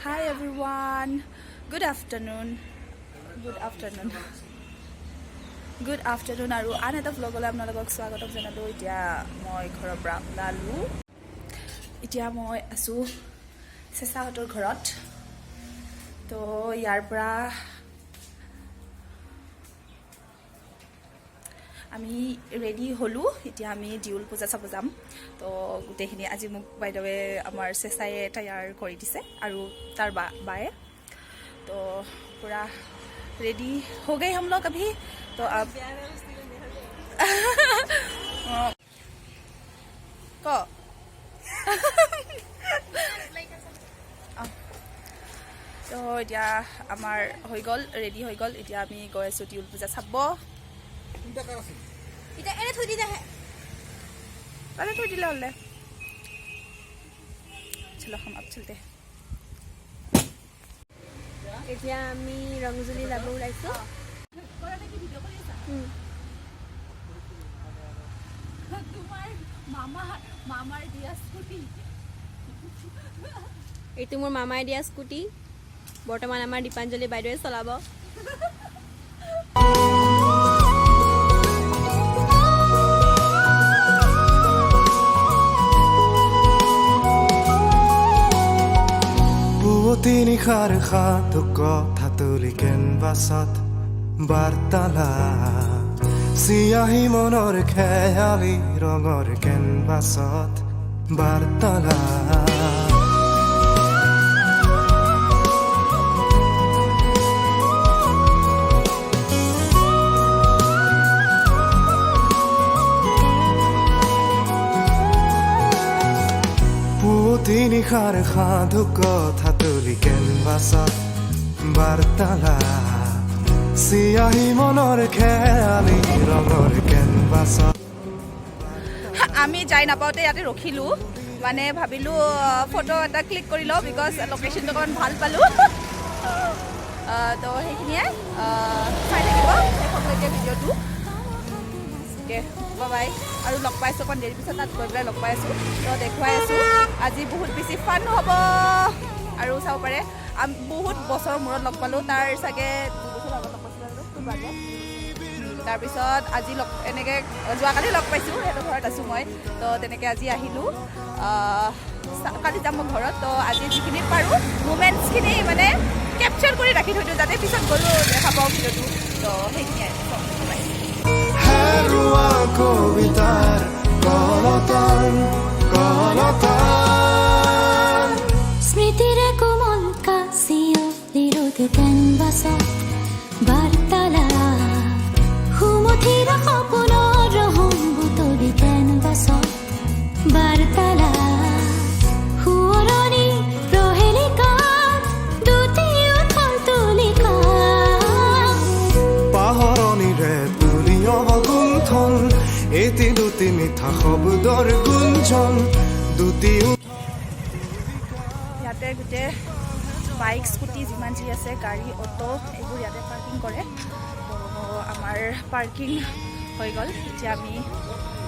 Hi everyone. Good afternoon. Good afternoon. Good afternoon আৰু আন এটা vlogলৈ আপোনালোকক স্বাগতম জনালো এতিয়া মই ঘৰৰ পৰা ওলালো এতিয়া মই আছো চেচাহঁতৰ ঘৰত তো ইয়াৰ পৰা আমি ৰেডি হলো এতিয়া আমি ডিউল পূজা চাব যাম তো গুটেখিনি আজি মোক বাই দ্য ৱে আমাৰ চেচায়ে তৈয়াৰ কৰি দিছে আৰু তাৰ বায়ে तो पूरा रेडी हो गए हम लोग अभी तो अब को तो এতিয়া আমাৰ হৈ গল ৰেডি হৈ গল এতিয়া আমি গৈ আছো টিউল পূজা চাব এটা এনে থৈ দিলে আরে থৈ দিলে হলে চলো हम अब चलते हैं এতিয়া আমি ৰংজুলি যাব ওলাইছো এইটো মোৰ মামাই দিয়া স্কুটি বৰ্তমান আমাৰ দীপাঞ্জলি বাইদেৱে চলাব তিনি খাৰ খাটো কথা তুলি কেনভাছত বাৰ্তালা চিয়াহী মনৰ খেয়ালি ৰঙৰ কেনভাছত বাৰ্তালা তিনি খাৰ সাধু কথা তুলি কেনভাছত বাৰ্তালা চিয়াহী মনৰ খেয়ালি ৰঙৰ কেনভাছত আমি যাই নাপাওঁতে ইয়াতে ৰখিলো মানে ভাবিলো ফটো এটা ক্লিক কৰি লওঁ বিকজ লোকেশ্যনটো অকণ ভাল পালো তো সেইখিনিয়ে চাই থাকিব শেষলৈকে ভিডিঅ'টো অ'কে বাই আৰু লগ পাইছোঁ অকণ দেৰি পিছত তাত গৈ পেলাই লগ পাই আছোঁ তো দেখুৱাই আছোঁ আজি বহুত বেছি ফান হ'ব আৰু চাব পাৰে বহুত বছৰৰ মূৰত লগ পালোঁ তাৰ চাগে 2 বছৰ আগত লগ পাইছিলোঁ তাৰপিছত আজি এনেকৈ যোৱাকালি লগ পাইছোঁ সেইটো ঘৰত আছোঁ মই তো তেনেকৈ আজি আহিলোঁ কালি যাম মই ঘৰত তো আজি যিখিনি পাৰোঁ মুমেণ্টছখিনি মানে কেপচাৰ কৰি ৰাখি থৈ দিওঁ যাতে পিছত গ'লোঁ দেখা পাওঁ ভিডিঅ'টো তো সেইখিনিয়ে হেৰুৱা কবিতাৰ কলতান কলতান স্মৃতিৰে কোমল কাচিও বিৰোধ কেনভাছত বাৰ্তালা সুমথিৰ সপোনৰ ৰহম বুটলি কেনভাছত বাৰ্তালা সুৱৰণি প্ৰহেলিকাত দুটি উঠল তুলিকা পাহৰণিৰে গুঞ্জন এটি দুটি মিঠা শব্দৰ গুঞ্জন দুটি ইয়াতে গোটেই বাইক স্কুটি যিমান যি আছে গাড়ী অটো এইবোৰ ইয়াতে পাৰ্কিং কৰে তো আমাৰ পাৰ্কিং হৈ গ'ল এতিয়া আমি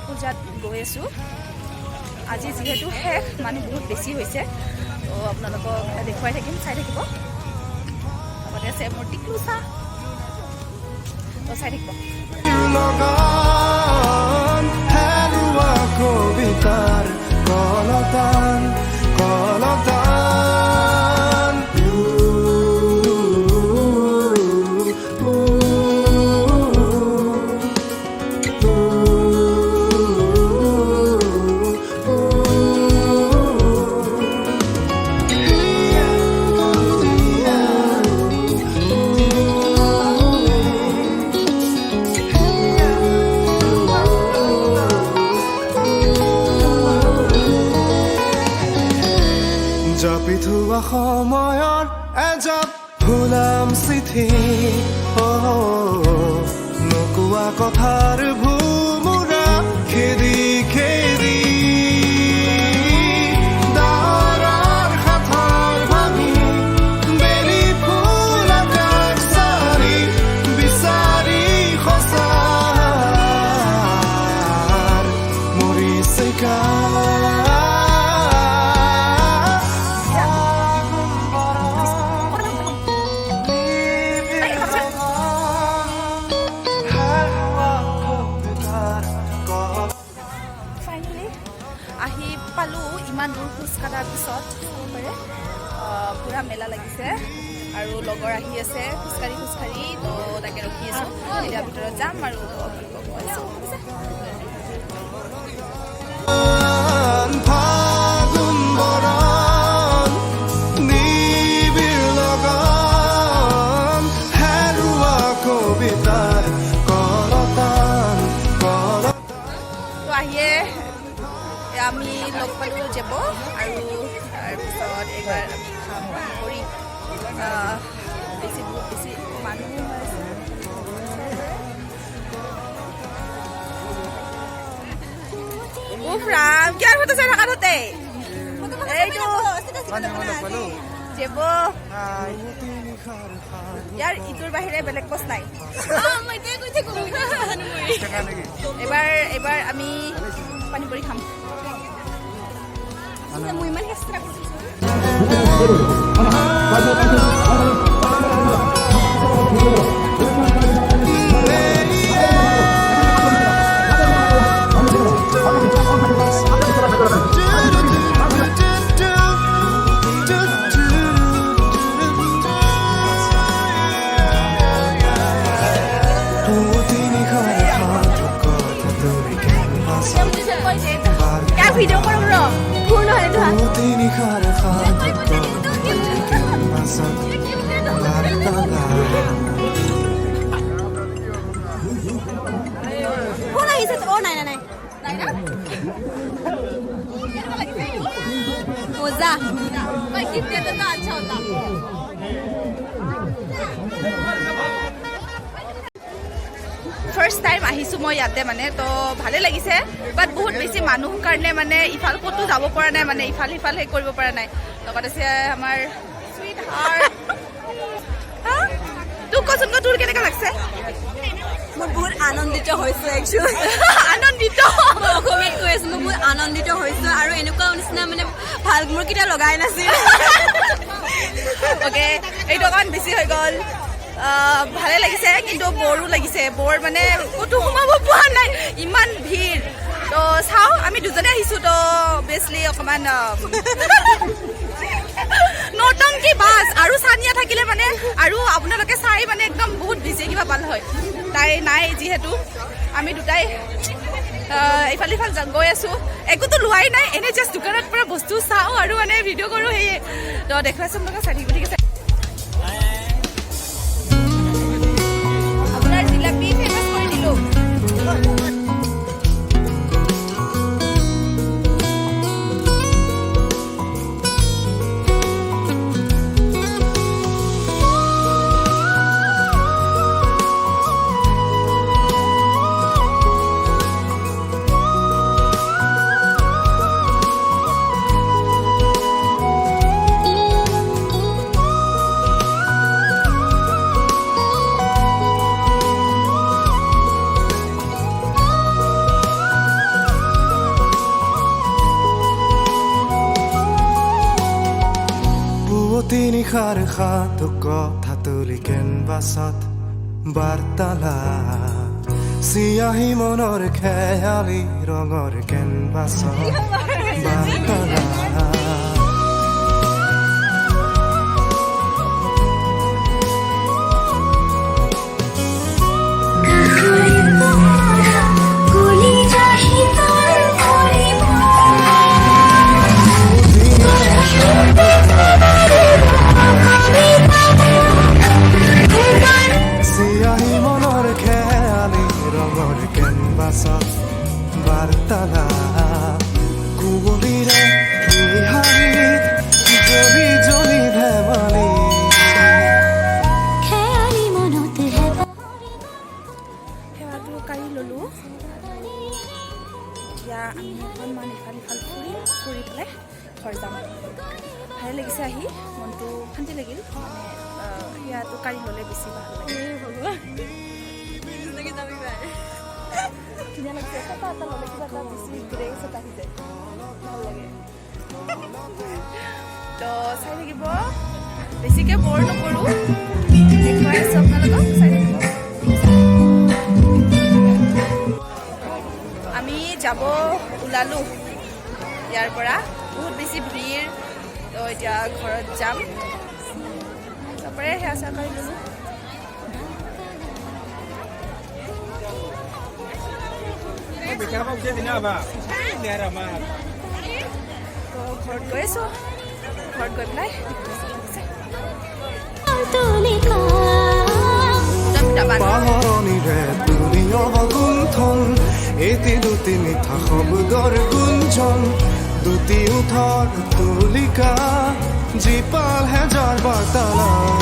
পূজাত গৈ আছোঁ আজি যিহেতু শেষ মানুহ বহুত বেছি হৈছে তো আপোনালোকক দেখুৱাই থাকিম চাই থাকিব লগতে আছে মোৰ টিকলুচা তো চাই থাকিব লগান হেৰুৱা কবিতাৰ কলতান কলতান জাপি থোৱা সময়ৰ এজাপ ভুলাম চিঠি নোকোৱা কথাৰ ভুমুৰা খেদি খেদি দাৰৰ সাঁথৰ ভাঙি বেলি ফুল আকাশ চাৰি বিচাৰি সঁচাৰ মৰিছে কাৰ পিছত চাব পাৰে পুৰা মেলা লাগিছে আৰু লগৰ আহি আছে খোজকাঢ়ি তো তাকে ৰখি আছোঁ এতিয়া ভিতৰত যাম আৰু কৈছোঁ ফাগুন বৰণ নিবিড় লগন হেৰুৱা কবিতাৰ কৰতান তো আহিয়ে আমি লগ পালোঁ যাব আৰু তাৰপিছত এইবাৰ আমি খাম কৰি বহুত বেছি মানুহ হৈ আছে ৰাম কিয় ফটো চাই থকা ততে এইটো যাব ইয়াৰ ইটোৰ বাহিৰে বেলেগ পষ্ট নাই এইবাৰ আমি পানী পুৰি খাম মই ইমান চেষ্টা কৰিছোঁ ভিডিঅ' কৰোঁ ৰ ঘূৰ নহয় কোন আহিছে অ' নাই মজা আচ্ছা হতা ফাৰ্ষ্ট টাইম আহিছোঁ মই ইয়াতে মানে তো ভালে লাগিছে বাট বহুত বেছি মানুহ কাৰণে মানে ইফাল ক'তো যাব পৰা নাই মানে ইফাল সিফাল কৰিব পৰা নাই লগত আছে আমাৰ চুইট হাৰ্ট তোক কচোন তোৰ কেনেকুৱা লাগছে মই বহুত আনন্দিত হৈছোঁ একচুৱেলি আনন্দিত মই অসমীয়াত কৈ আছোঁ মই বহুত আনন্দিত হৈছোঁ আৰু এনেকুৱা নিচিনা মানে ভাল মোৰ কেতিয়া লগাই নাছিল অ'কে এইটো অকণমান বেছি হৈ গ'ল ভালে লাগিছে কিন্তু বৰো লাগিছে বৰ মানে ক'তো সোমাব পৰা নাই ইমান ভিৰ তো চাওঁ আমি দুজনে আহিছোঁ তো অভিয়াছলি অকণমান নটংকি বাছ আৰু চানিয়া থাকিলে মানে আৰু আপোনালোকে চাই মানে একদম বহুত বেছি কিবা ভাল হয় তাই নাই যিহেতু আমি দুটাই ইফাল সিফাল গৈ আছোঁ একোতো লোৱাই নাই এনেই জাষ্ট দোকানত পৰা বস্তু চাওঁ আৰু মানে ভিডিঅ' কৰোঁ সেয়ে তো দেখুৱাইছোঁ আপোনালোকে চাই থাকিব ঠিক আছে আপোনাৰ জিলাপি ফেমাছ কৰি দিলোঁ নিশাৰ সাত কথা তুলি কেনভাছত বাৰ্তালাপ চিয়াহী মনৰ খেয়ালি ৰঙৰ কেনভাছত বাৰ্তালাপ বাৰ্তালাপ কুঁৱলীৰে নিহাৰিত জ্বলি জ্বলি ধেমালি সেৱাটো কাঢ়ি ল'লোঁ এতিয়া আমি অকণমান ইফাল সিফাল ফুৰি পেলাই ঘৰ যাম ভালে লাগিছে আহি মনটো শান্তি লাগিল মানে সেৱাটো কাঢ়ি ল'লে বেছি ভাল লাগে ধুনীয়া লাগিছে এটা ল'লে কিবা এটা বেছি গ্ৰেছ এটা আহি যায় ভাল লাগে তো চাই থাকিব বেছিকৈ বৰ নকৰোঁ দেখুৱাই আছোঁ আপোনালোকক চাই থাকিব আমি যাব ওলালোঁ ইয়াৰ পৰা বহুত বেছি ভিৰ তো এতিয়া ঘৰত যাম তাৰপৰে সেয়া চেয়া কৰি ল'লোঁ তো ঘৰত গৈ আছোঁ ঘৰত গৈ পেলাই তুলিকা পাহৰণিৰে তুলি অৱগুণ্ঠন এটি দুটি মিঠা শব্দৰ গুঞ্জন দুটি ওঠৰ তুলিকা জীপাল হেজাৰ বাৰ্তালাপ